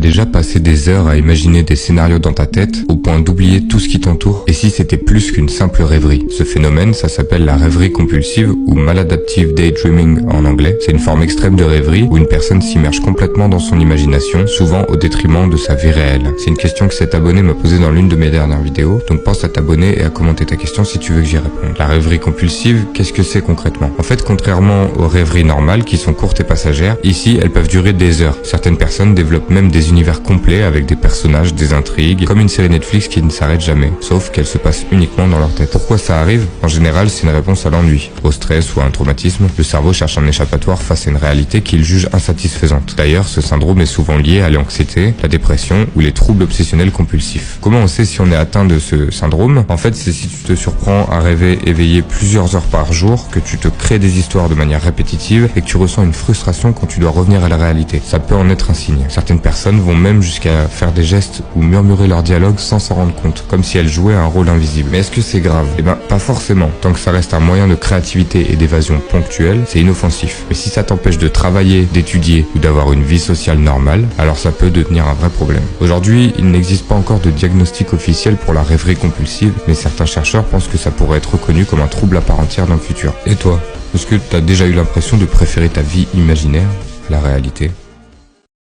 déjà passé des heures à imaginer des scénarios dans ta tête au point d'oublier tout ce qui t'entoure, et si c'était plus qu'une simple rêverie? Ce phénomène, ça s'appelle la rêverie compulsive ou maladaptive daydreaming en anglais. C'est une forme extrême de rêverie où une personne s'immerge complètement dans son imagination, souvent au détriment de sa vie réelle. C'est une question que cet abonné m'a posée dans l'une de mes dernières vidéos, donc pense à t'abonner et à commenter ta question si tu veux que j'y réponde. La rêverie compulsive, qu'est-ce que c'est concrètement? En fait, contrairement aux rêveries normales qui sont courtes et passagères, ici elles peuvent durer des heures. Certaines personnes développent même des univers complets avec des personnages, des intrigues, comme une série Netflix qui ne s'arrête jamais, sauf qu'elle se passe uniquement dans leur tête. Pourquoi ça arrive? En général, c'est une réponse à l'ennui, au stress ou à un traumatisme. Le cerveau cherche un échappatoire face à une réalité qu'il juge insatisfaisante. D'ailleurs, ce syndrome est souvent lié à l'anxiété, la dépression ou les troubles obsessionnels compulsifs. Comment on sait si on est atteint de ce syndrome? En fait, c'est si tu te surprends à rêver éveillé plusieurs heures par jour, que tu te crées des histoires de manière répétitive et que tu ressens une frustration quand tu dois revenir à la réalité. Ça peut en être un signe. Certaines personnes vont même jusqu'à faire des gestes ou murmurer leur dialogue sans s'en rendre compte, comme si elles jouaient un rôle invisible. Mais est-ce que c'est grave? Eh ben, pas forcément. Tant que ça reste un moyen de créativité et d'évasion ponctuelle, c'est inoffensif. Mais si ça t'empêche de travailler, d'étudier ou d'avoir une vie sociale normale, alors ça peut devenir un vrai problème. Aujourd'hui, il n'existe pas encore de diagnostic officiel pour la rêverie compulsive, mais certains chercheurs pensent que ça pourrait être reconnu comme un trouble à part entière dans le futur. Et toi? Est-ce que t'as déjà eu l'impression de préférer ta vie imaginaire à la réalité?